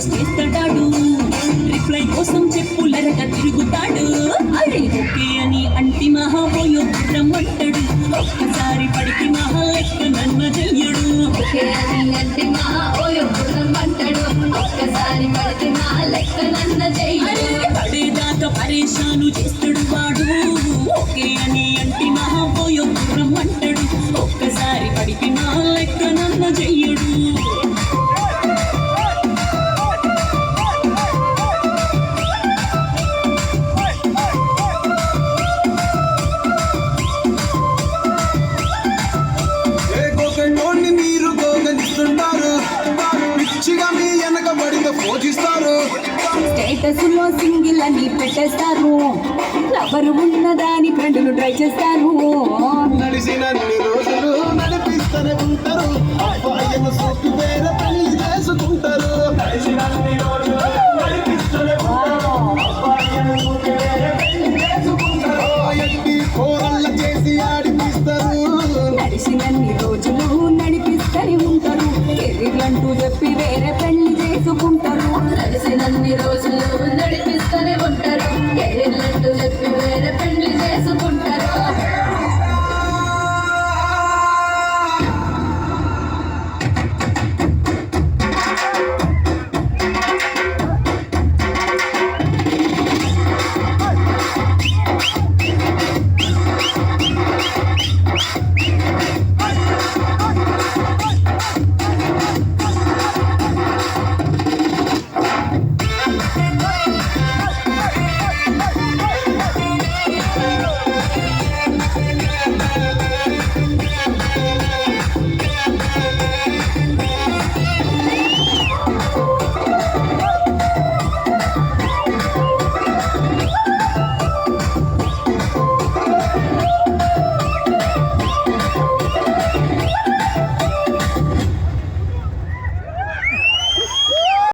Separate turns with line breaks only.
Message చేస్తాడు, reply కోసం చెప్పులరగా తిరుగుతాడు. అరే ఓకే అని అంటి మహాపోయో రమ్మంటాడు, ఒక్కసారి పడికి మహా లెక్క నన్ను చెయ్యడు. పడేదాకా పరేషాను చేస్తాడు వాడు. ఓకే అని అంటి మహాపోయో రమ్మంటాడు, ఒక్కసారి పడికి మా లెక్క నన్ను చెయ్యడు. స్టేటస్లో సింగిల్ అని పెట్టేస్తారు, లవరు ఉన్నదాని ఫ్రెండ్లు ట్రై చేస్తారు.
నడిచినన్ని రోజులు నడిపిస్తూనే ఉంటారు,